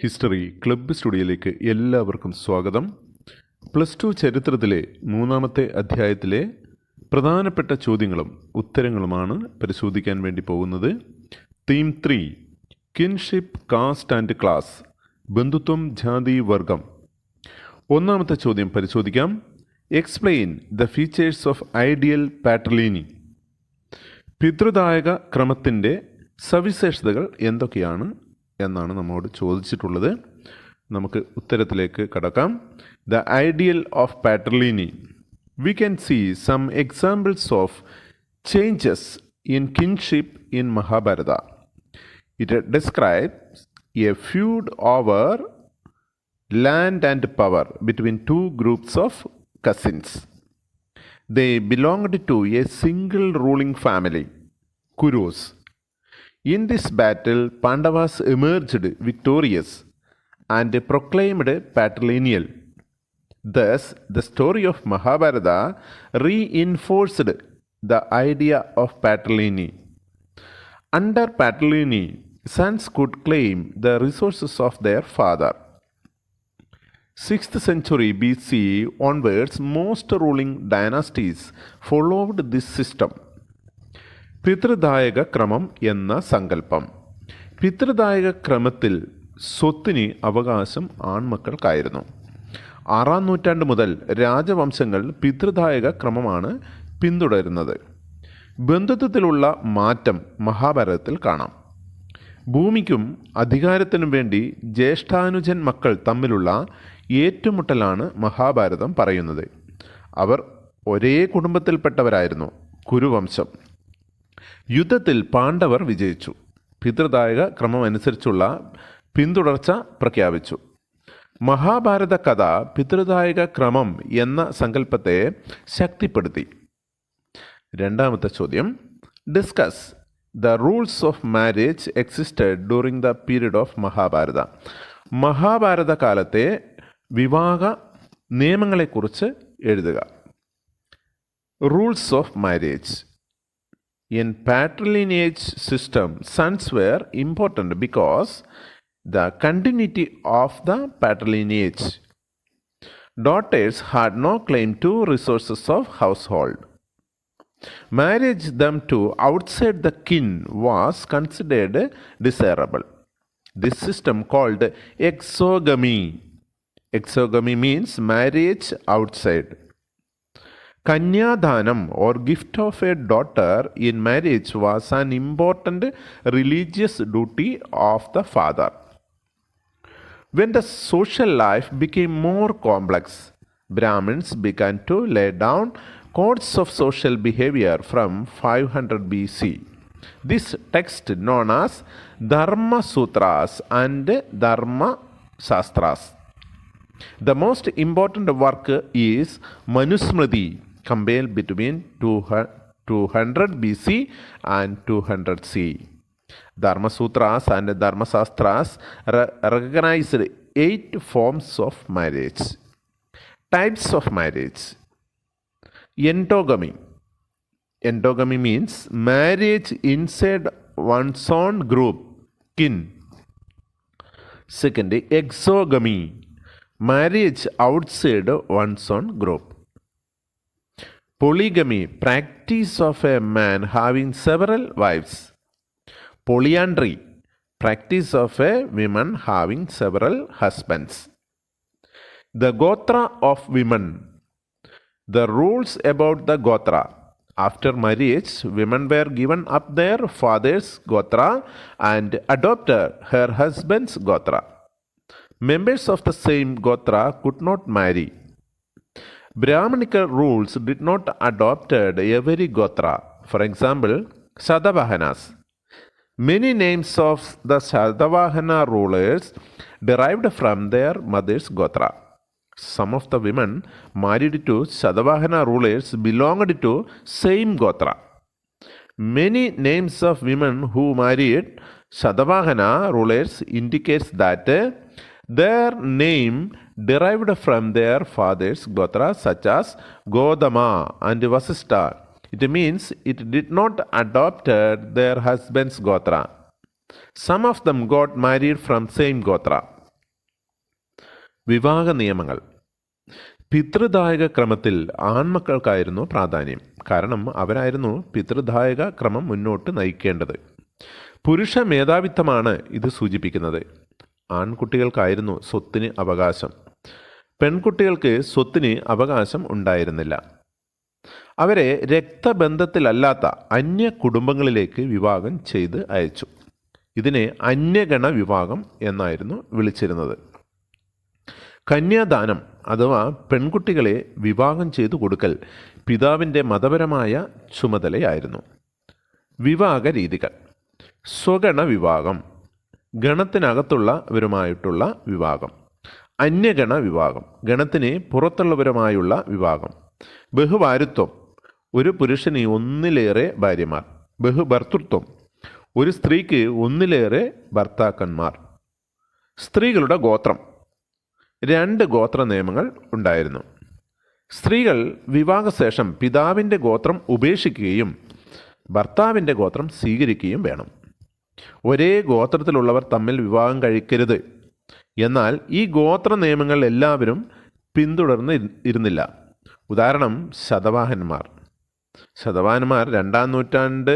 History club സ്റ്റുഡിയോയിലേക്ക് എല്ലാവർക്കും സ്വാഗതം. +2 ചരിത്രത്തിലെ 3-ാമത്തെ അധ്യായത്തിലെ പ്രധാനപ്പെട്ട ചോദ്യങ്ങളും ഉത്തരങ്ങളുമാണ് പരിശോധിക്കാൻ വേണ്ടി പോകുന്നത്. Theme 3 kinship, caste and class, ബന്ധുത്വം, ജാതി, വർഗം. 1-ാമത്തെ ചോദ്യം പരിശോധിക്കാം. Explain the features of ideal patriliny. പിതൃദായക ക്രമത്തിൻ്റെ സവിശേഷതകൾ എന്തൊക്കെയാണ് എന്നാണ് നമ്മോട് ചോദിച്ചിട്ടുള്ളത്. നമുക്ക് ഉത്തരത്തിലേക്ക് കടക്കാം. The ideal of patriliny. We can see some examples of changes in kinship in Mahabharata. It describes a feud over land and power between two groups of cousins. They belonged to a single ruling family, Kurus. In this battle, Pandavas emerged victorious and proclaimed patrilineal. Thus, the story of Mahabharata reinforced the idea of patrilineal. Under patrilineal, sons could claim the resources of their father. 6th century BC onwards, most ruling dynasties followed this system. പിതൃദായക ക്രമം എന്ന സങ്കല്പം. പിതൃദായക ക്രമത്തിൽ സ്വത്തിന് അവകാശം ആൺമക്കൾക്കായിരുന്നു. 6-ാം നൂറ്റാണ്ട് മുതൽ രാജവംശങ്ങൾ പിതൃദായക ക്രമമാണ് പിന്തുടരുന്നത്. ബന്ധുത്വത്തിലുള്ള മാറ്റം മഹാഭാരതത്തിൽ കാണാം. ഭൂമിക്കും അധികാരത്തിനും വേണ്ടി ജ്യേഷ്ഠാനുജൻ മക്കൾ തമ്മിലുള്ള ഏറ്റുമുട്ടലാണ് മഹാഭാരതം പറയുന്നത്. അവർ ഒരേ കുടുംബത്തിൽപ്പെട്ടവരായിരുന്നു, കുരുവംശം. യുദ്ധത്തിൽ പാണ്ഡവർ വിജയിച്ചു. പിതൃദായക ക്രമം അനുസരിച്ചുള്ള പിന്തുടർച്ച പ്രഖ്യാപിച്ചു. മഹാഭാരത കഥ പിതൃദായക ക്രമം എന്ന സങ്കല്പത്തെ ശക്തിപ്പെടുത്തി. 2-ാമത്തെ ചോദ്യം. Discuss the rules of marriage existed during the period of Mahabharata. Mahabharata കാലത്തെ വിവാഹ നിയമങ്ങളെക്കുറിച്ച് എഴുതുക. Rules of marriage. In patrilineage system, sons were important because the continuity of the patrilineage. Daughters had no claim to resources of household. Marriage them to outside the kin was considered desirable. This system called exogamy. Exogamy means marriage outside. Kanyadhanam or gift of a daughter in marriage was an important religious duty of the father. When the social life became more complex, Brahmins began to lay down codes of social behavior from 500 BC. This text known as Dharma Sutras and Dharma Shastras. The most important work is Manusmriti, compiled between 200 BC and 200 C. Dharma Sutras and Dharma Shastras recognized 8 forms of marriage. Types of marriage. Endogamy. Endogamy means marriage inside one's own group, kin. Second, exogamy. Marriage outside one's own group. Polygamy, practice of a man having several wives. Polyandry, practice of a woman having several husbands. The Gotra of women. The rules about the Gotra. After marriage, women were given up their father's Gotra and adopted her husband's Gotra. Members of the same Gotra could not marry. Brahmanical rules did not adopt every Gotra. For example, Sadavahanas. Many names of the Sadavahana rulers derived from their mother's Gotra. Some of the women married to Sadavahana rulers belonged to same Gotra. Many names of women who married Sadavahana rulers indicates that their name derived from their father's Gotra, such as Godama and Vasistha. It means it did not adopt their husband's Gotra. Some of them got married from same Gotra. വിവാഹ നിയമങ്ങൾ. പിതൃദായക ക്രമത്തിൽ ആൺമക്കൾക്കായിരുന്നു പ്രാധാന്യം. കാരണം അവരായിരുന്നു പിതൃദായക ക്രമം മുന്നോട്ട് നയിക്കേണ്ടത്. പുരുഷ മേധാവിത്വമാണ് ഇത് സൂചിപ്പിക്കുന്നത്. ആൺകുട്ടികൾക്കായിരുന്നു സ്വത്തിന് അവകാശം. പെൺകുട്ടികൾക്ക് സ്വത്തിന് അവകാശം ഉണ്ടായിരുന്നില്ല. അവരെ രക്തബന്ധത്തിലല്ലാത്ത അന്യ കുടുംബങ്ങളിലേക്ക് വിവാഹം ചെയ്ത് അയച്ചു. ഇതിനെ അന്യഗണ വിവാഹം എന്നായിരുന്നു വിളിച്ചിരുന്നത്. കന്യാദാനം അഥവാ പെൺകുട്ടികളെ വിവാഹം ചെയ്തു കൊടുക്കൽ പിതാവിൻ്റെ മതപരമായ ചുമതലയായിരുന്നു. വിവാഹ രീതികൾ. സ്വഗണ വിവാഹം, ഗണത്തിനകത്തുള്ളവരുമായിട്ടുള്ള വിവാഹം. അന്യഗണ വിവാഹം, ഗണത്തിന് പുറത്തുള്ളവരുമായുള്ള വിവാഹം. ബഹുഭാര്യത്വം, ഒരു പുരുഷന് ഒന്നിലേറെ ഭാര്യമാർ. ബഹുഭർത്തൃത്വം, ഒരു സ്ത്രീക്ക് ഒന്നിലേറെ ഭർത്താക്കന്മാർ. സ്ത്രീകളുടെ ഗോത്രം. 2 ഗോത്ര നിയമങ്ങൾ ഉണ്ടായിരുന്നു. സ്ത്രീകൾ വിവാഹശേഷം പിതാവിൻ്റെ ഗോത്രം ഉപേക്ഷിക്കുകയും ഭർത്താവിൻ്റെ ഗോത്രം സ്വീകരിക്കുകയും വേണം. ഒരേ ഗോത്രത്തിലുള്ളവർ തമ്മിൽ വിവാഹം കഴിക്കരുത്. എന്നാൽ ഈ ഗോത്ര നിയമങ്ങൾ എല്ലാവരും പിന്തുടർന്ന് ഇരുന്നില്ല. ഉദാഹരണം ശതവാഹന്മാർ. 2-ാം നൂറ്റാണ്ട്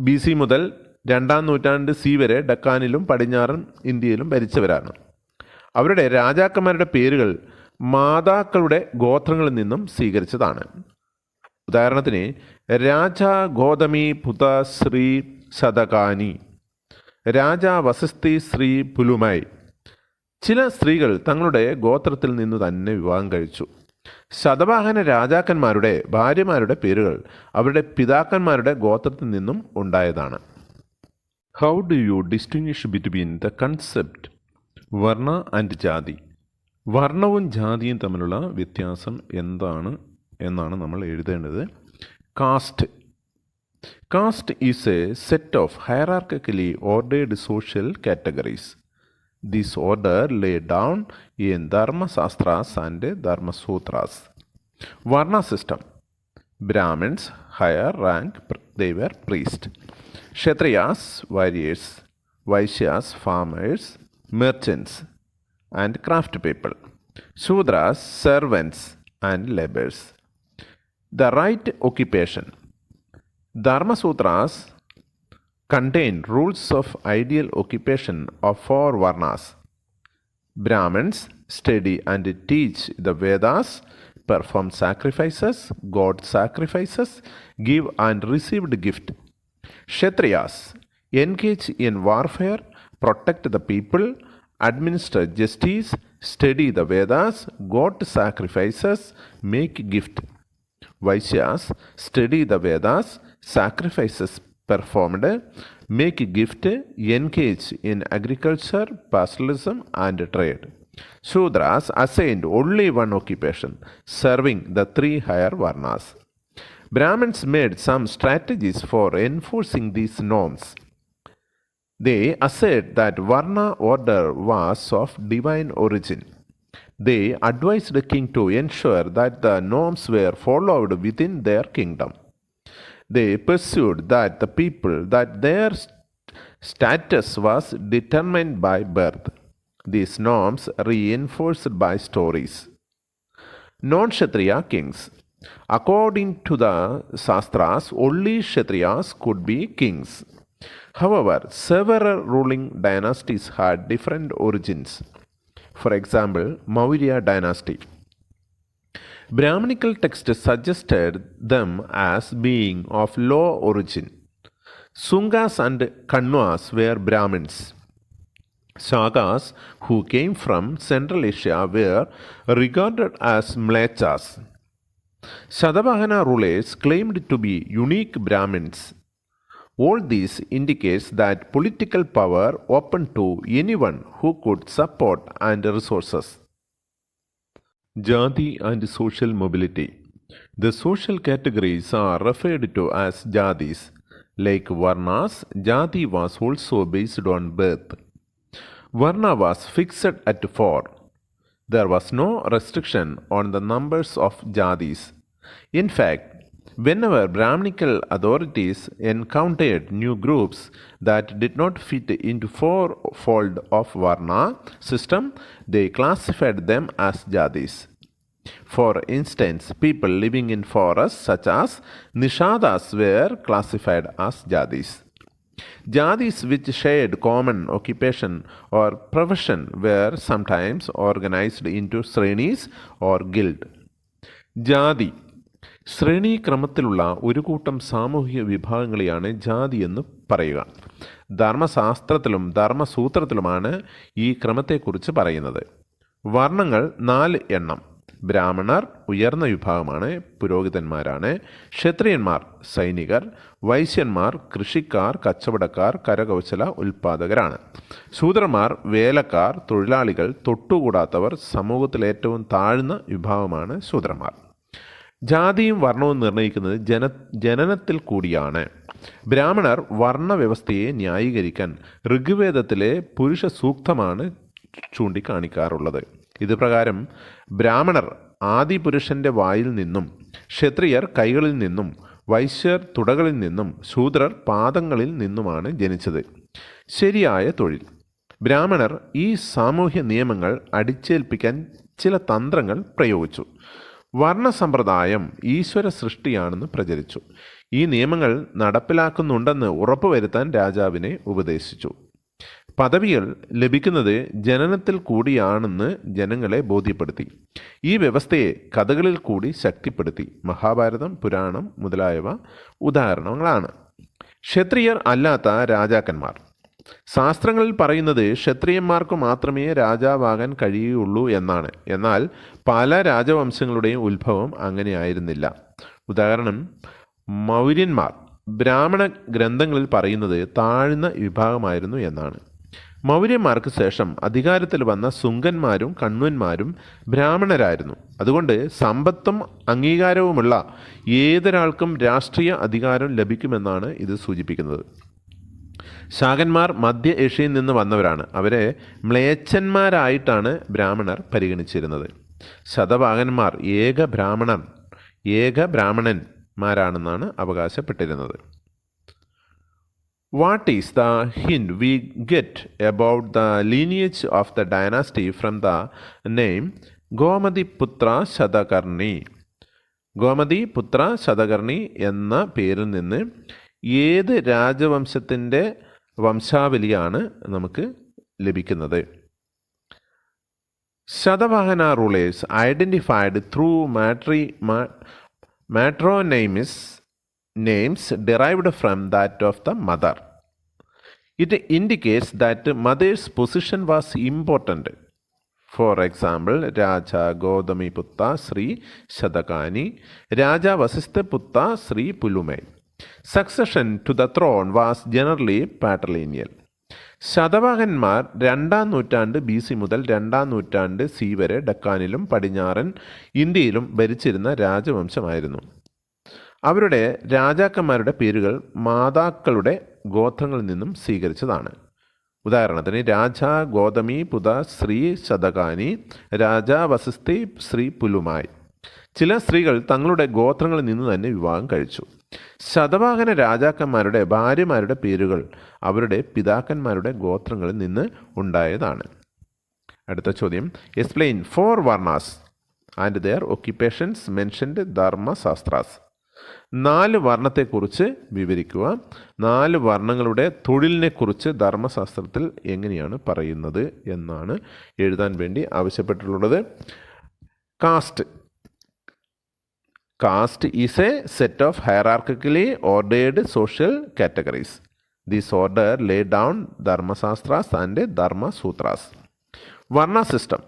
BC മുതൽ 2-ാം നൂറ്റാണ്ട് CE വരെ ഡക്കാനിലും പടിഞ്ഞാറൻ ഇന്ത്യയിലും ഭരിച്ചവരാണ്. അവരുടെ രാജാക്കന്മാരുടെ പേരുകൾ മാതാക്കളുടെ ഗോത്രങ്ങളിൽ നിന്നും സ്വീകരിച്ചതാണ്. ഉദാഹരണത്തിന് രാജ ഗോതമി പുത ശ്രീ ശതകാനി, രാജ വസിഷ്ഠി ശ്രീ പുലുമായി. ചില സ്ത്രീകൾ തങ്ങളുടെ ഗോത്രത്തിൽ നിന്നു തന്നെ വിവാഹം കഴിച്ചു. ശതവാഹന രാജാക്കന്മാരുടെ ഭാര്യമാരുടെ പേരുകൾ അവരുടെ പിതാക്കന്മാരുടെ ഗോത്രത്തിൽ നിന്നും ഉണ്ടായതാണ്. How do you distinguish between the concept varna and jati? വർണ്ണവും ജാതിയും തമ്മിലുള്ള വ്യത്യാസം എന്താണ് എന്നാണ് നമ്മൾ എഴുതേണ്ടത്. Caste. Caste is a set of hierarchically ordered social categories. This order laid down in Dharma Shastras and Dharma Sutras. Varna system. Brahmins, higher rank, they were priests. Kshatriyas, warriors. Vaishyas, farmers, merchants, and craft people. Shudras, servants and laborers. The right occupation. Dharma Sutras contain rules of ideal occupation of 4 varnas. Brahmins study and teach the Vedas, perform sacrifices, god sacrifices, give and received gift. Kshatriyas engage in warfare, protect the people, administer justice, study the Vedas, god sacrifices, make gift. Vaishyas study the Vedas, sacrifices performed, make gift, engage in agriculture, pastoralism and trade. Shudras assigned only one occupation, serving the 3 higher varnas. Brahmins made some strategies for enforcing these norms. They assert that varna order was of divine origin. They advised the king to ensure that the norms were followed within their kingdom. They pursued that the people that their status was determined by birth. These norms reinforced by stories. Non-Kshatriya kings. According to the Shastras, only Kshatriyas could be kings. However, several ruling dynasties had different origins. For example, Maurya dynasty. Brahmanical texts suggested them as being of low origin. Sungas and Kanwas were Brahmins. Shagas, who came from Central Asia, were regarded as Mlechas. Sadavahana rulers claimed to be unique Brahmins. All this indicates that political power open to anyone who could support and resources. Jati and social mobility. The social categories are referred to as Jatis. Like Varnas, Jati was also based on birth. Varna was fixed at 4. There was no restriction on the numbers of Jatis. In fact, Whenever Brahminical authorities encountered new groups that did not fit into fourfold of Varna system, they classified them as Jadis. For instance, people living in forests such as Nishadas were classified as Jadis. Jadis which shared common occupation or profession were sometimes organized into ശ്രേണീസ് or guild. ജാതി ശ്രേണീക്രമത്തിലുള്ള ഒരു കൂട്ടം സാമൂഹിക വിഭാഗങ്ങളെയാണ് ജാതി എന്ന് പറയുക. ധർമ്മശാസ്ത്രത്തിലും ധർമ്മസൂത്രത്തിലുമാണ് ഈ ക്രമത്തെക്കുറിച്ച് പറയുന്നത്. വർണ്ണങ്ങൾ 4 എണ്ണം. ബ്രാഹ്മണർ ഉയർന്ന വിഭാഗമാണ്, പുരോഹിതന്മാരാണ്. ക്ഷത്രിയന്മാർ സൈനികർ. വൈശ്യന്മാർ കൃഷിക്കാർ, കച്ചവടക്കാർ, കരകൗശല ഉൽപ്പാദകരാണ്. ശൂദ്രന്മാർ വേലക്കാർ, തൊഴിലാളികൾ, തൊട്ടുകൂടാത്തവർ. സമൂഹത്തിൽ ഏറ്റവും താഴ്ന്ന വിഭാഗമാണ് ശൂദ്രന്മാർ. ജാതിയും വർണ്ണവും നിർണ്ണയിക്കുന്നത് ജനനത്തിൽ കൂടിയാണ്. ബ്രാഹ്മണർ വർണ്ണവ്യവസ്ഥയെ ന്യായീകരിക്കാൻ ഋഗ്വേദത്തിലെ പുരുഷ സൂക്തമാണ് ചൂണ്ടിക്കാണിക്കാറുള്ളത്. ഇത് പ്രകാരം ബ്രാഹ്മണർ ആദിപുരുഷൻ്റെ വായിൽ നിന്നും, ക്ഷത്രിയർ കൈകളിൽ നിന്നും, വൈശ്യർ തുടകളിൽ നിന്നും, ശൂദ്രർ പാദങ്ങളിൽ നിന്നുമാണ് ജനിച്ചത്. ശരിയായ തൊഴിൽ. ബ്രാഹ്മണർ ഈ സാമൂഹ്യ നിയമങ്ങൾ അടിച്ചേൽപ്പിക്കാൻ ചില തന്ത്രങ്ങൾ പ്രയോഗിച്ചു. വർണ്ണസമ്പ്രദായം ഈശ്വര സൃഷ്ടിയാണെന്ന് പ്രചരിച്ചു. ഈ നിയമങ്ങൾ നടപ്പിലാക്കുന്നുണ്ടെന്ന് ഉറപ്പുവരുത്താൻ രാജാവിനെ ഉപദേശിച്ചു. പദവികൾ ലഭിക്കുന്നത് ജനനത്തിൽ കൂടിയാണെന്ന് ജനങ്ങളെ ബോധ്യപ്പെടുത്തി. ഈ വ്യവസ്ഥയെ കഥകളിൽ കൂടി ശക്തിപ്പെടുത്തി. മഹാഭാരതം, പുരാണം മുതലായവ ഉദാഹരണങ്ങളാണ്. ക്ഷത്രിയർ അല്ലാത്ത രാജാക്കന്മാർ. ശാസ്ത്രങ്ങളിൽ പറയുന്നത് ക്ഷത്രിയന്മാർക്ക് മാത്രമേ രാജാവാകാൻ കഴിയുള്ളൂ എന്നാണ്. എന്നാൽ പല രാജവംശങ്ങളുടെയും ഉത്ഭവം അങ്ങനെയായിരുന്നില്ല. ഉദാഹരണം, മൗര്യന്മാർ. ബ്രാഹ്മണ ഗ്രന്ഥങ്ങളിൽ പറയുന്നത് താഴ്ന്ന വിഭാഗമായിരുന്നു എന്നാണ്. മൗര്യന്മാർക്ക് ശേഷം അധികാരത്തിൽ വന്ന സുങ്കന്മാരും കണ്വന്മാരും ബ്രാഹ്മണരായിരുന്നു. അതുകൊണ്ട് സമ്പത്തും അംഗീകാരവുമുള്ള ഏതൊരാൾക്കും രാഷ്ട്രീയ അധികാരം ലഭിക്കുമെന്നാണ് ഇത് സൂചിപ്പിക്കുന്നത്. ശാകന്മാർ മധ്യ ഏഷ്യയിൽ നിന്ന് വന്നവരാണ്. അവരെ മ്ലേച്ഛന്മാരായിട്ടാണ് ബ്രാഹ്മണർ പരിഗണിച്ചിരുന്നത്. ശതവാഹനന്മാർ ഏക ബ്രാഹ്മണന്മാരാണെന്നാണ് അവകാശപ്പെട്ടിരുന്നത്. What is the hint we get about the lineage of the dynasty from the name Gomadiputra Shatakarni? ഗോമതിപുത്ര Satakarni എന്ന പേരിൽ നിന്ന് ഏത് രാജവംശത്തിൻ്റെ വംശാവലിയാണ് നമുക്ക് ലഭിക്കുന്നത്? Satavahana rulers identified through matronymic names derived from that of the mother. It indicates that mother's position was important. For example, Raja Godamiputta Sri Shatakani, Raja Vasistaputta Sri Pulumai. Succession to the throne was generally patrilineal. ശതവാഹന്മാർ 2-ാം നൂറ്റാണ്ട് BC മുതൽ 2-ാം നൂറ്റാണ്ട് CE വരെ ഡക്കാനിലും പടിഞ്ഞാറൻ ഇന്ത്യയിലും ഭരിച്ചിരുന്ന രാജവംശമായിരുന്നു. അവരുടെ രാജാക്കന്മാരുടെ പേരുകൾ മാതാക്കളുടെ ഗോത്രങ്ങളിൽ നിന്നും സ്വീകരിച്ചതാണ്. ഉദാഹരണത്തിന് രാജ ഗോതമി പുത ശ്രീ ശതകാനി, രാജ വസിസ്ഥി ശ്രീ പുലുമായി. ചില സ്ത്രീകൾ തങ്ങളുടെ ഗോത്രങ്ങളിൽ നിന്ന് തന്നെ വിവാഹം കഴിച്ചു. ശതവാഹന രാജാക്കന്മാരുടെ ഭാര്യമാരുടെ പേരുകൾ അവരുടെ പിതാക്കന്മാരുടെ ഗോത്രങ്ങളിൽ നിന്ന് ഉണ്ടായതാണ്. അടുത്ത ചോദ്യം, explain 4 varnas and their occupations mentioned Dharmashastras. 4 വർണ്ണത്തെക്കുറിച്ച് വിവരിക്കുക. 4 വർണ്ണങ്ങളുടെ തൊഴിലിനെക്കുറിച്ച് ധർമ്മശാസ്ത്രത്തിൽ എങ്ങനെയാണ് പറയുന്നത് എന്നാണ് എഴുതാൻ വേണ്ടി ആവശ്യപ്പെട്ടിട്ടുള്ളത്. Caste is a set of hierarchically ordered social categories. This order laid down Dharmasastras and Dharma Sutras. Varna system.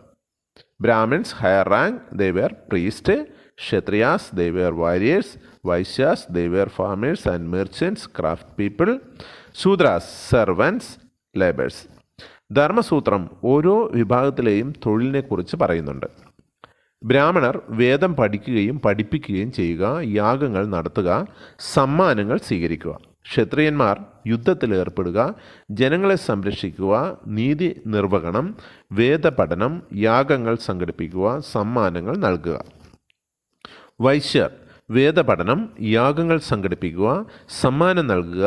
Brahmins higher rank, they were priests. Kshatriyas, they were warriors. Vaishyas, they were farmers and merchants, craft people. Shudras, servants, laborers. ധർമ്മസൂത്രം ഓരോ വിഭാഗത്തിലെയും തൊഴിലിനെ കുറിച്ച് പറയുന്നുണ്ട്. ബ്രാഹ്മണർ വേദം പഠിക്കുകയും പഠിപ്പിക്കുകയും ചെയ്യുക, യാഗങ്ങൾ നടത്തുക, സമ്മാനങ്ങൾ സ്വീകരിക്കുക. ക്ഷത്രിയന്മാർ യുദ്ധത്തിൽ ഏർപ്പെടുക, ജനങ്ങളെ സംരക്ഷിക്കുക, നീതി നിർവഹണം, വേദപഠനം, യാഗങ്ങൾ സംഘടിപ്പിക്കുക, സമ്മാനങ്ങൾ നൽകുക. വൈശ്യർ വേദപഠനം, യാഗങ്ങൾ സംഘടിപ്പിക്കുക, സമ്മാനം നൽകുക,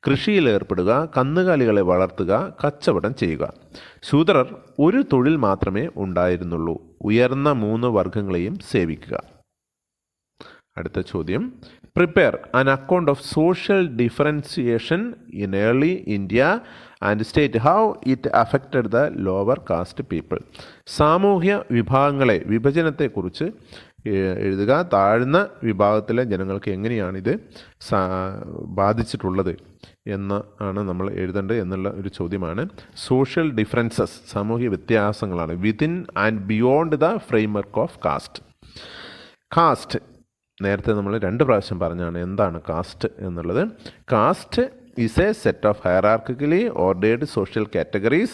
കൃഷിയിൽ ഏർപ്പെടുക, കന്നുകാലികളെ വളർത്തുക, കച്ചവടം ചെയ്യുക. ശൂദ്രർ ഒരു തൊഴിൽ മാത്രമേ ഉണ്ടായിരുന്നുള്ളൂ, ഉയർന്ന 3 വർഗങ്ങളെയും സേവിക്കുക. അടുത്ത ചോദ്യം, prepare an account of social differentiation in early India and state how it affected the lower cast people. സാമൂഹ്യ വിഭജനത്തെക്കുറിച്ച് എഴുതുക. താഴ്ന്ന വിഭാഗത്തിലെ ജനങ്ങൾക്ക് എങ്ങനെയാണിത് ബാധിച്ചിട്ടുള്ളത് ആണ് നമ്മൾ എഴുതേണ്ടത് എന്നുള്ള ഒരു ചോദ്യമാണ്. സോഷ്യൽ ഡിഫറൻസസ്, സാമൂഹ്യ വ്യത്യാസങ്ങളാണ്. Within and beyond the framework of caste. Caste നേരത്തെ നമ്മൾ 2 പ്രാവശ്യം പറഞ്ഞാണ് എന്താണ് കാസ്റ്റ് എന്നുള്ളത്. Caste is a set of hierarchically ordered social categories.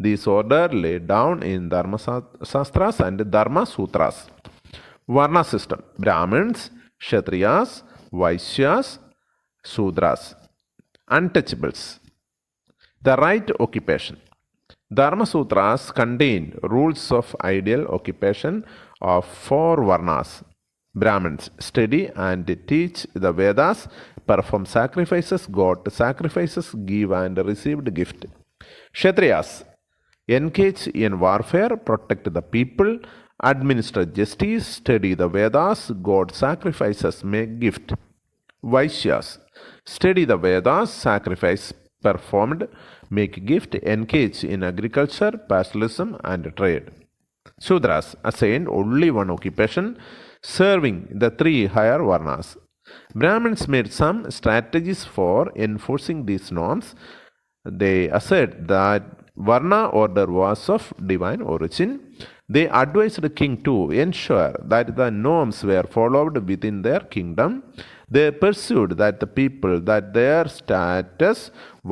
These order laid down in Dharma Shastras and Dharma Sutras. Varna system: Brahmins, Kshatriyas, Vaishyas, Sudras. Untouchables: the right occupation. Dharma Sutras contain rules of ideal occupation of 4 Varnas. Brahmins: study and teach the Vedas, perform sacrifices, got sacrifices, give and received gift. Kshatriyas: engage in warfare, protect the people, administer justice, study the Vedas, got sacrifices, make gift. Vaishyas: study the Vedas, sacrifice performed, make gift, engage in agriculture, pastoralism and trade. Sudras: assigned only one occupation, serving the 3 higher Varnas. Brahmins made some strategies for enforcing these norms. They assert that Varna order was of divine origin. They advised the king to ensure that the norms were followed within their kingdom. They pursued that the people that their status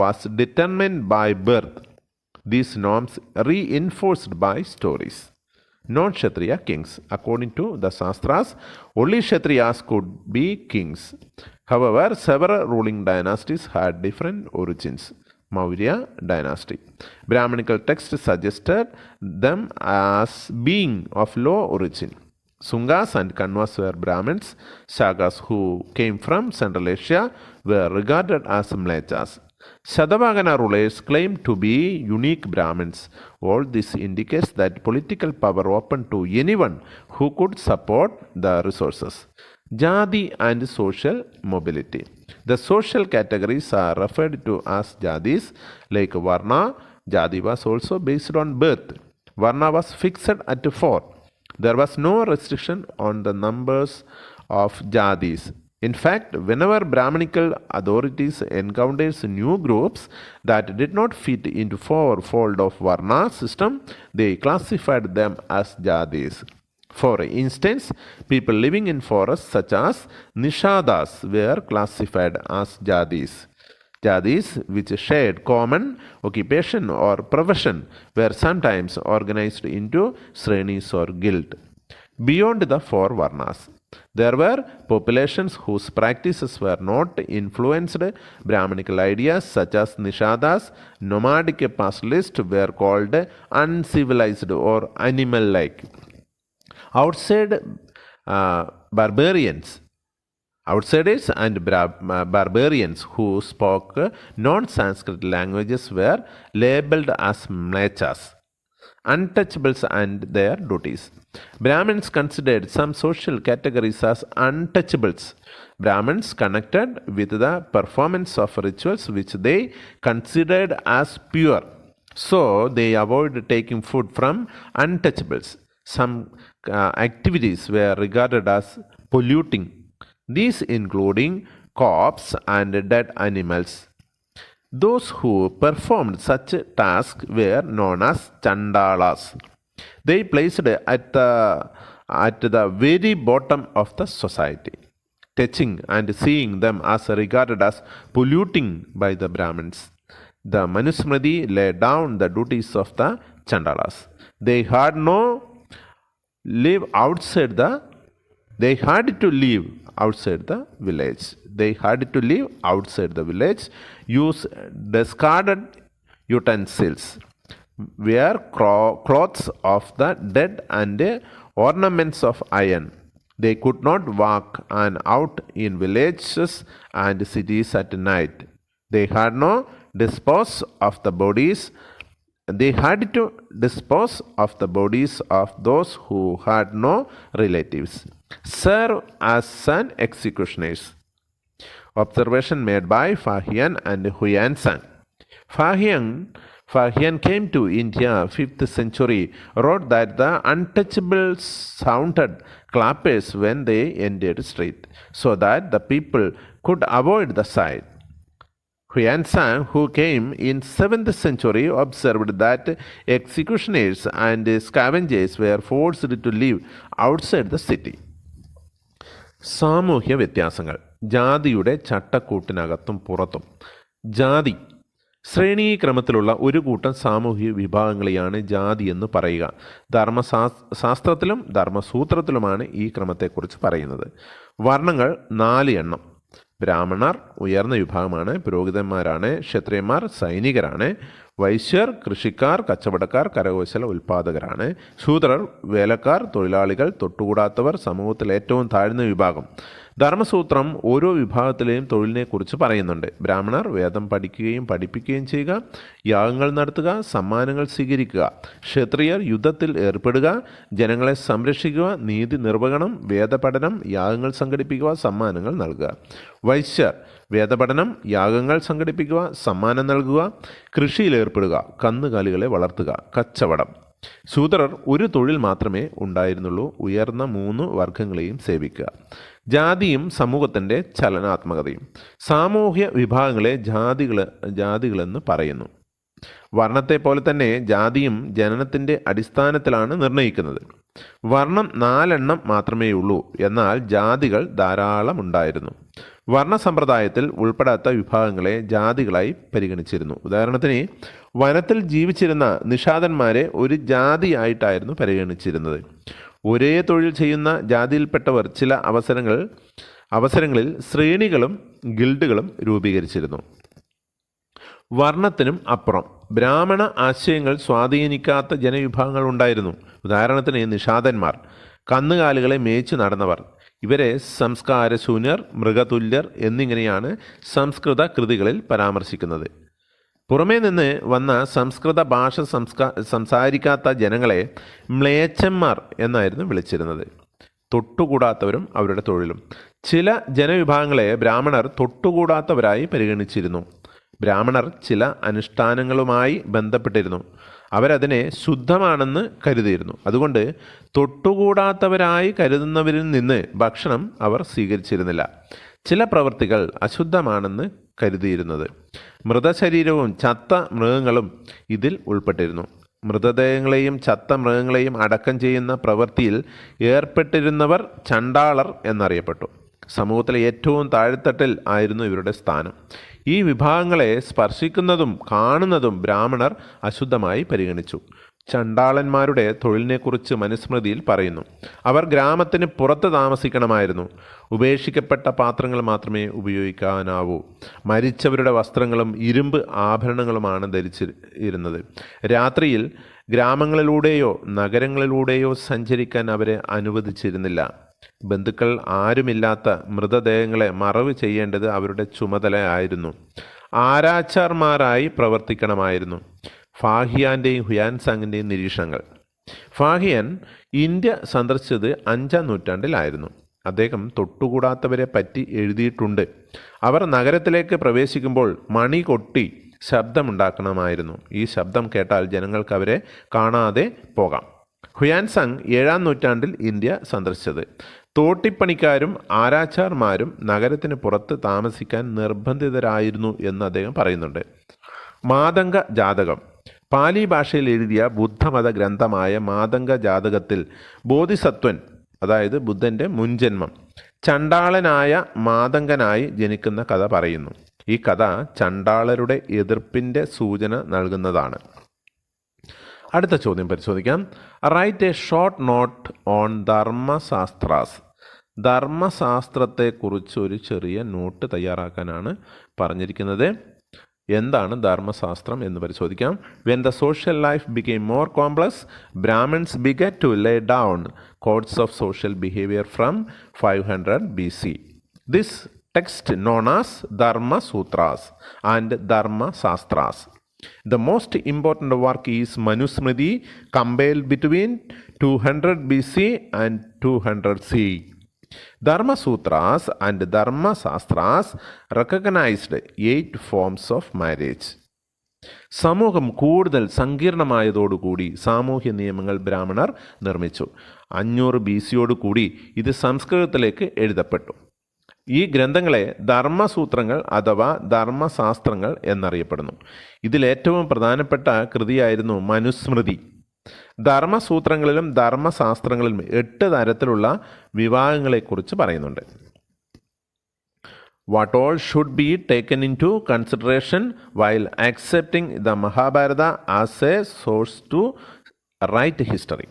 was determined by birth. These norms reinforced by stories. Non-Kshatriya kings. According to the Shastras, only Kshatriyas could be kings. However, several ruling dynasties had different origins. Maurya dynasty. Brahmanical texts suggested them as being of low origin. Sungas and Kanvas were Brahmins. Shagas, who came from Central Asia, were regarded as Mlechas. Shadavagana rulers claimed to be unique Brahmins. All this indicates that political power open to anyone who could support the resources. Jadi and social mobility. The social categories are referred to as Jadis. Like Varna, Jadi was also based on birth. Varna was fixed at 4. There was no restriction on the numbers of Jadis. In fact, whenever Brahmanical authorities encounters new groups that did not fit into 4-fold of Varna system, they classified them as Jadis. For instance, people living in forests such as Nishadas were classified as Jadis. Jadis, which shared common occupation or profession, were sometimes organized into Srenis or guild. Beyond the 4 Varnas, there were populations whose practices were not influenced. Brahmanical ideas such as Nishadas, nomadic pastoralists, were called uncivilized or animal-like. Outsiders and barbarians who spoke non-Sanskrit languages were labeled as Mlechas. Untouchables and their duties. Brahmins considered some social categories as untouchables. Brahmins connected with the performance of rituals which they considered as pure. So they avoided taking food from untouchables. Some activities were regarded as polluting. These including corpse and dead animals. Those who performed such tasks were known as chandalas. They placed at the very bottom of the society. Touching and seeing them as regarded as polluting by the Brahmins. The Manusmriti laid down the duties of the chandalas. They had to live outside the village. Use discarded utensils, wear clothes of the dead and ornaments of iron, They could not walk and out in villages and cities at night. They had no dispose of the bodies. They had to dispose of the bodies of those who had no relatives, serve as an executioners. Observation made by Fahian and Huyansan. Fahian came to India 5th century, wrote that the untouchables sounded clappers when they entered street, so that the people could avoid the sight. Huyansan, who came in 7th century, observed that executioners and scavengers were forced to live outside the city. സാമൂഹ്യ വ്യത്യാസങ്ങൾ. ജാതിയുടെ ചട്ടക്കൂട്ടിനകത്തും പുറത്തും. ജാതി ശ്രേണീക്രമത്തിലുള്ള ഒരു കൂട്ടം സാമൂഹിക വിഭാഗങ്ങളെയാണ് ജാതി എന്ന് പറയുക. ധർമ്മശാസ്ത്രത്തിലും ധർമ്മസൂത്രത്തിലുമാണ് ഈ ക്രമത്തെക്കുറിച്ച് പറയുന്നത്. വർണ്ണങ്ങൾ 4 എണ്ണം. ബ്രാഹ്മണർ ഉയർന്ന വിഭാഗമാണ്, പുരോഹിതന്മാരാണ്, ക്ഷത്രിയന്മാർ സൈനികരാണ്, വൈശ്യർ കൃഷിക്കാർ, കച്ചവടക്കാർ, കരകൗശല ഉൽപ്പാദകരാണ്, ശൂദ്രർ വേലക്കാർ, തൊഴിലാളികൾ, തൊട്ടുകൂടാത്തവർ, സമൂഹത്തിൽ ഏറ്റവും താഴ്ന്ന വിഭാഗം. ധർമ്മസൂത്രം ഓരോ വിഭാഗത്തിലെയും തൊഴിലിനെക്കുറിച്ച് പറയുന്നുണ്ട്. ബ്രാഹ്മണർ വേദം പഠിക്കുകയും പഠിപ്പിക്കുകയും ചെയ്യുക, യാഗങ്ങൾ നടത്തുക, സമ്മാനങ്ങൾ സ്വീകരിക്കുക. ക്ഷത്രിയർ യുദ്ധത്തിൽ ഏർപ്പെടുക, ജനങ്ങളെ സംരക്ഷിക്കുക, നീതി നിർവഹണം, വേദപഠനം, യാഗങ്ങൾ സംഘടിപ്പിക്കുക, സമ്മാനങ്ങൾ നൽകുക. വൈശ്യർ വേദപഠനം, യാഗങ്ങൾ സംഘടിപ്പിക്കുക, സമ്മാനം നൽകുക, കൃഷിയിൽ ഏർപ്പെടുക, കന്നുകാലികളെ വളർത്തുക, കച്ചവടം. ശൂദ്രർ ഒരു തൊഴിൽ മാത്രമേ ഉണ്ടായിരുന്നുള്ളൂ, ഉയർന്ന 3 വർഗങ്ങളെയും സേവിക്കുക. ജാതിയും സമൂഹത്തിൻ്റെ ചലനാത്മകതയും. സാമൂഹ്യ വിഭാഗങ്ങളെ ജാതികളെന്ന് പറയുന്നു. വർണ്ണത്തെ പോലെ തന്നെ ജാതിയും ജനനത്തിൻ്റെ അടിസ്ഥാനത്തിലാണ് നിർണ്ണയിക്കുന്നത്. വർണ്ണം 4 എണ്ണം മാത്രമേ ഉള്ളൂ, എന്നാൽ ജാതികൾ ധാരാളം ഉണ്ടായിരുന്നു. വർണ്ണസമ്പ്രദായത്തിൽ ഉൾപ്പെടാത്ത വിഭാഗങ്ങളെ ജാതികളായി പരിഗണിച്ചിരുന്നു. ഉദാഹരണത്തിന്, വനത്തിൽ ജീവിച്ചിരുന്ന നിഷാദന്മാരെ ഒരു ജാതിയായിട്ടായിരുന്നു പരിഗണിച്ചിരുന്നത്. ഒരേ തൊഴിൽ ചെയ്യുന്ന ജാതിയിൽപ്പെട്ടവർ ചില അവസരങ്ങളിൽ ശ്രേണികളും ഗിൽഡുകളും രൂപീകരിച്ചിരുന്നു. വർണ്ണത്തിനും അപ്പുറം ബ്രാഹ്മണ ആശയങ്ങൾ സ്വാധീനിക്കാത്ത ജനവിഭാഗങ്ങൾ ഉണ്ടായിരുന്നു. ഉദാഹരണത്തിന് നിഷാദന്മാർ, കന്നുകാലികളെ മേയിച്ചു നടന്നവർ. ഇവരെ സംസ്കാരശൂന്യർ, മൃഗതുല്യർ എന്നിങ്ങനെയാണ് സംസ്കൃത കൃതികളിൽ പരാമർശിക്കുന്നത്. പുറമേ നിന്ന് വന്ന സംസ്കൃത ഭാഷ സംസാരിക്കാത്ത ജനങ്ങളെ മ്ലേച്ഛന്മാർ എന്നായിരുന്നു വിളിച്ചിരുന്നത്. തൊട്ടുകൂടാത്തവരും അവരുടെ തൊഴിലും. ചില ജനവിഭാഗങ്ങളെ ബ്രാഹ്മണർ തൊട്ടുകൂടാത്തവരായി പരിഗണിച്ചിരുന്നു. ബ്രാഹ്മണർ ചില അനുഷ്ഠാനങ്ങളുമായി ബന്ധപ്പെട്ടിരുന്നു. അവരതിനെ ശുദ്ധമാണെന്ന് കരുതിയിരുന്നു. അതുകൊണ്ട് തൊട്ടുകൂടാത്തവരായി കരുതുന്നവരിൽ നിന്ന് ഭക്ഷണം അവർ സ്വീകരിച്ചിരുന്നില്ല. ചില പ്രവൃത്തികൾ അശുദ്ധമാണെന്ന് കരുതിയിരുന്നത്. മൃതശരീരവും ചത്ത മൃഗങ്ങളും ഇതിൽ ഉൾപ്പെട്ടിരുന്നു. മൃതദേഹങ്ങളെയും ചത്ത മൃഗങ്ങളെയും അടക്കം ചെയ്യുന്ന പ്രവൃത്തിയിൽ ഏർപ്പെട്ടിരുന്നവർ ചണ്ടാളർ എന്നറിയപ്പെട്ടു. സമൂഹത്തിലെ ഏറ്റവും താഴെത്തട്ടിൽ ആയിരുന്നു ഇവരുടെ സ്ഥാനം. ഈ വിഭാഗങ്ങളെ സ്പർശിക്കുന്നതും കാണുന്നതും ബ്രാഹ്മണർ അശുദ്ധമായി പരിഗണിച്ചു. ചണ്ടാളന്മാരുടെ തൊഴിലിനെക്കുറിച്ച് മനുസ്മൃതിയിൽ പറയുന്നു. അവർ ഗ്രാമത്തിന് പുറത്ത് താമസിക്കണമായിരുന്നു. ഉപേക്ഷിക്കപ്പെട്ട പാത്രങ്ങൾ മാത്രമേ ഉപയോഗിക്കാനാവൂ. മരിച്ചവരുടെ വസ്ത്രങ്ങളും ഇരുമ്പ് ആഭരണങ്ങളുമാണ് ധരിച്ചിരുന്നത്. രാത്രിയിൽ ഗ്രാമങ്ങളിലൂടെയോ നഗരങ്ങളിലൂടെയോ സഞ്ചരിക്കാൻ അവരെ അനുവദിച്ചിരുന്നില്ല. ബന്ധുക്കൾ ആരുമില്ലാത്ത മൃതദേഹങ്ങളെ മറവ് ചെയ്യേണ്ടത് അവരുടെ ചുമതലയായിരുന്നു. ആരാച്ചാർമാരായി പ്രവർത്തിക്കണമായിരുന്നു. ഫാഹിയാൻ്റെയും ഹുയാൻസാങ്ങിൻ്റെയും നിരീക്ഷണങ്ങൾ. ഫാഹിയൻ ഇന്ത്യ സന്ദർശിച്ചത് 5-ാം നൂറ്റാണ്ടിലായിരുന്നു. അദ്ദേഹം തൊട്ടുകൂടാത്തവരെ പറ്റി എഴുതിയിട്ടുണ്ട്. അവർ നഗരത്തിലേക്ക് പ്രവേശിക്കുമ്പോൾ മണി കൊട്ടി ശബ്ദമുണ്ടാക്കണമായിരുന്നു. ഈ ശബ്ദം കേട്ടാൽ ജനങ്ങൾക്ക് അവരെ കാണാതെ പോകാം. ഹുയാൻസാങ് 7-ാം നൂറ്റാണ്ടിൽ ഇന്ത്യ സന്ദർശിച്ചത്. തോട്ടിപ്പണിക്കാരും ആരാച്ചാർമാരും നഗരത്തിന് പുറത്ത് താമസിക്കാൻ നിർബന്ധിതരായിരുന്നു എന്ന് അദ്ദേഹം പറയുന്നുണ്ട്. മാതംഗ ജാതകം. പാലി ഭാഷയിൽ എഴുതിയ ബുദ്ധമത ഗ്രന്ഥമായ മാതംഗ ജാതകത്തിൽ ബോധിസത്വൻ, അതായത് ബുദ്ധൻ്റെ മുൻജന്മം, ചണ്ടാളനായ മാതംഗനായി ജനിക്കുന്ന കഥ പറയുന്നു. ഈ കഥ ചണ്ടാളരുടെ എതിർപ്പിൻ്റെ സൂചന നൽകുന്നതാണ്. അടുത്ത ചോദ്യം പരിശോധിക്കാം. Write a short note on Dharmashastras. ധർമ്മശാസ്ത്രത്തെക്കുറിച്ച് ഒരു ചെറിയ നോട്ട് തയ്യാറാക്കാനാണ് പറഞ്ഞിരിക്കുന്നത്. എന്താണ് ധർമ്മശാസ്ത്രം എന്ന് പരിശോധിക്കാം. When the social life became more complex, Brahmins began to lay down codes of social behaviour from 500 BC. This text known as Dharma sutras and Dharma shastras. The most important work is Manusmriti, compiled between 200 BC and 200 CE. Dharma Sutras and Dharma Shastras recognized 8 forms of marriage. സമൂഹം കൂടുതൽ സങ്കീർണമായതോടുകൂടി സാമൂഹ്യ നിയമങ്ങൾ ബ്രാഹ്മണർ നിർമ്മിച്ചു. 500 BC ഇത് സംസ്കൃതത്തിലേക്ക് എഴുതപ്പെട്ടു. ഈ ഗ്രന്ഥങ്ങളെ ധർമ്മസൂത്രങ്ങൾ അഥവാ ധർമ്മശാസ്ത്രങ്ങൾ എന്നറിയപ്പെടുന്നു. ഇതിലേറ്റവും പ്രധാനപ്പെട്ട കൃതിയായിരുന്നു മനുസ്മൃതി. ധർമ്മസൂത്രങ്ങളിലും ധർമ്മശാസ്ത്രങ്ങളിലും 8 തരത്തിലുള്ള വിവാഹങ്ങളെക്കുറിച്ച് പറയുന്നുണ്ട്. What all should be taken into consideration while accepting the Mahabharata as a source to write history.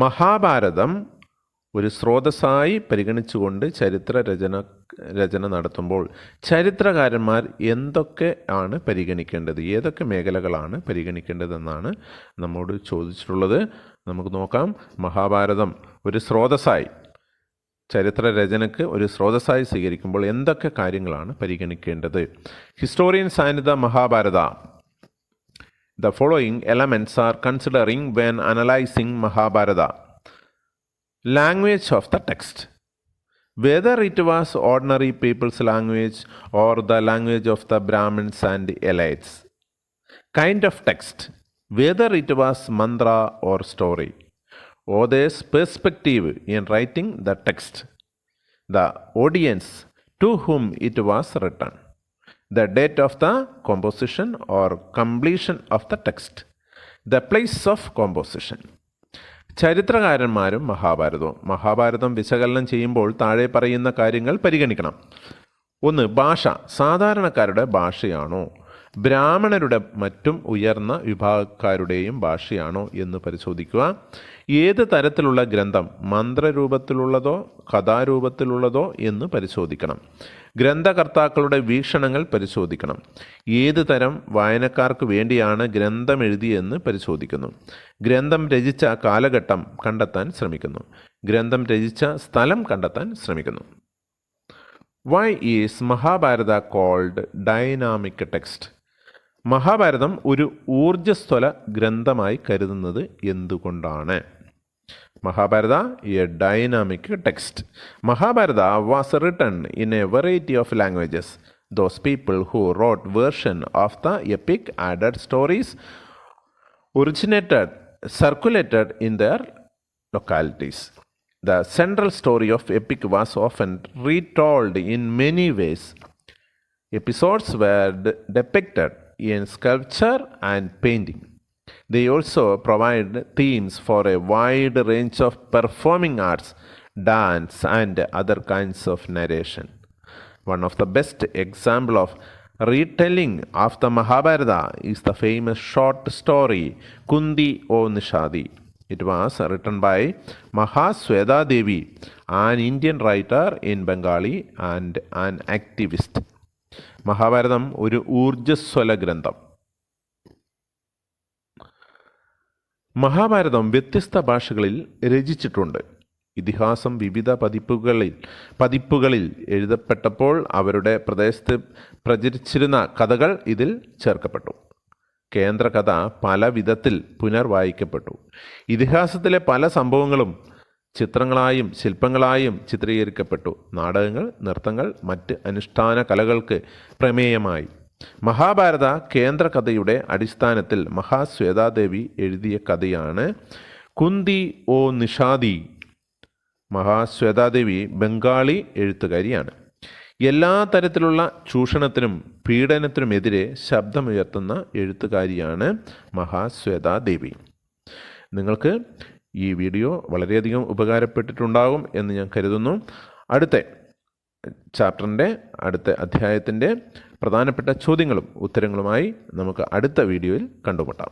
Mahabharatam ഒരു സ്രോതസ്സായി പരിഗണിച്ചുകൊണ്ട് രചന നടത്തുമ്പോൾ ചരിത്രകാരന്മാർ എന്തൊക്കെ ആണ് പരിഗണിക്കേണ്ടത്, ഏതൊക്കെ മേഖലകളാണ് പരിഗണിക്കേണ്ടതെന്നാണ് നമ്മോട് ചോദിച്ചിട്ടുള്ളത്. നമുക്ക് നോക്കാം. മഹാഭാരതം ഒരു സ്രോതസ്സായി, ചരിത്രരചനയ്ക്ക് ഒരു സ്രോതസ്സായി സ്വീകരിക്കുമ്പോൾ എന്തൊക്കെ കാര്യങ്ങളാണ് പരിഗണിക്കേണ്ടത്. Historians and the Mahabharata. The following elements are considering when analyzing Mahabharata. Language of the text. Whether it was ordinary people's language or the language of the Brahmins and elites. Kind of text. Whether it was mantra or story. Author's perspective in writing the text. The audience to whom it was written. The date of the composition or completion of the text. The place of composition. ചരിത്രകാരന്മാരും മഹാഭാരതം വിശകലനം ചെയ്യുമ്പോൾ താഴെ പറയുന്ന കാര്യങ്ങൾ പരിഗണിക്കണം. 1. ഭാഷ. സാധാരണക്കാരുടെ ഭാഷയാണോ, ബ്രാഹ്മണരുടെ മറ്റും ഉയർന്ന വിഭാഗക്കാരുടെയും ഭാഷയാണോ എന്ന് പരിശോധിക്കുക. ഏത് തരത്തിലുള്ള ഗ്രന്ഥം, മന്ത്രരൂപത്തിലുള്ളതോ കഥാരൂപത്തിലുള്ളതോ എന്ന് പരിശോധിക്കണം. ഗ്രന്ഥകർത്താക്കളുടെ വീക്ഷണങ്ങൾ പരിശോധിക്കണം. ഏത് തരം വായനക്കാർക്ക് വേണ്ടിയാണ് ഗ്രന്ഥം എഴുതിയെന്ന് പരിശോധിക്കുന്നു. ഗ്രന്ഥം രചിച്ച കാലഘട്ടം കണ്ടെത്താൻ ശ്രമിക്കുന്നു. ഗ്രന്ഥം രചിച്ച സ്ഥലം കണ്ടെത്താൻ ശ്രമിക്കുന്നു. Why is Mahabharata called dynamic text? Mahabharatam ഒരു ഊർജ്ജസ്വല ഗ്രന്ഥമായി കരുതുന്നത് എന്തുകൊണ്ടാണ്? Mahabharata, a dynamic text. Mahabharata was written in a variety of languages. Those people who wrote version of the epic added stories circulated in their localities. The central story of epic was often retold in many ways. Episodes were depicted in sculpture and painting. They also provide themes for a wide range of performing arts, dance, and other kinds of narration. One of the best examples of retelling of the Mahabharata is the famous short story Kundi O Nishadi. It was written by Mahasweta Devi, an Indian writer in Bengali and an activist. Mahabharatam ഒരു ഊർജ്ജസ്വല ഗ്രന്ഥം. മഹാഭാരതം വ്യത്യസ്ത ഭാഷകളിൽ രചിച്ചിട്ടുണ്ട്. ഇതിഹാസം വിവിധ പതിപ്പുകളിൽ എഴുതപ്പെട്ടപ്പോൾ അവരുടെ പ്രദേശത്ത് പ്രചരിച്ചിരുന്ന കഥകൾ ഇതിൽ ചേർക്കപ്പെട്ടു. കേന്ദ്രകഥ പല വിധത്തിൽ പുനർവായിക്കപ്പെട്ടു. ഇതിഹാസത്തിലെ പല സംഭവങ്ങളും ചിത്രങ്ങളായും ശില്പങ്ങളായും ചിത്രീകരിക്കപ്പെട്ടു. നാടകങ്ങൾ, നൃത്തങ്ങൾ, മറ്റ് അനുഷ്ഠാന കലകൾക്ക് പ്രമേയമായി. മഹാഭാരത കേന്ദ്രകഥയുടെ അടിസ്ഥാനത്തിൽ മഹാശ്വേതാദേവി എഴുതിയ കഥയാണ് കുന്തി ഓ നിഷാദി. മഹാശ്വേതാദേവി ബംഗാളി എഴുത്തുകാരിയാണ്. എല്ലാ തരത്തിലുള്ള ചൂഷണത്തിനും പീഡനത്തിനുമെതിരെ ശബ്ദമുയർത്തുന്ന എഴുത്തുകാരിയാണ് മഹാശ്വേതാദേവി. നിങ്ങൾക്ക് ഈ വീഡിയോ വളരെയധികം ഉപകാരപ്പെട്ടിട്ടുണ്ടാകും എന്ന് ഞാൻ കരുതുന്നു. അടുത്ത ചാപ്റ്ററിൻ്റെ അടുത്ത അധ്യായത്തിൻ്റെ പ്രധാനപ്പെട്ട ചോദ്യങ്ങളും ഉത്തരങ്ങളുമായി നമുക്ക് അടുത്ത വീഡിയോയിൽ കണ്ടുമുട്ടാം.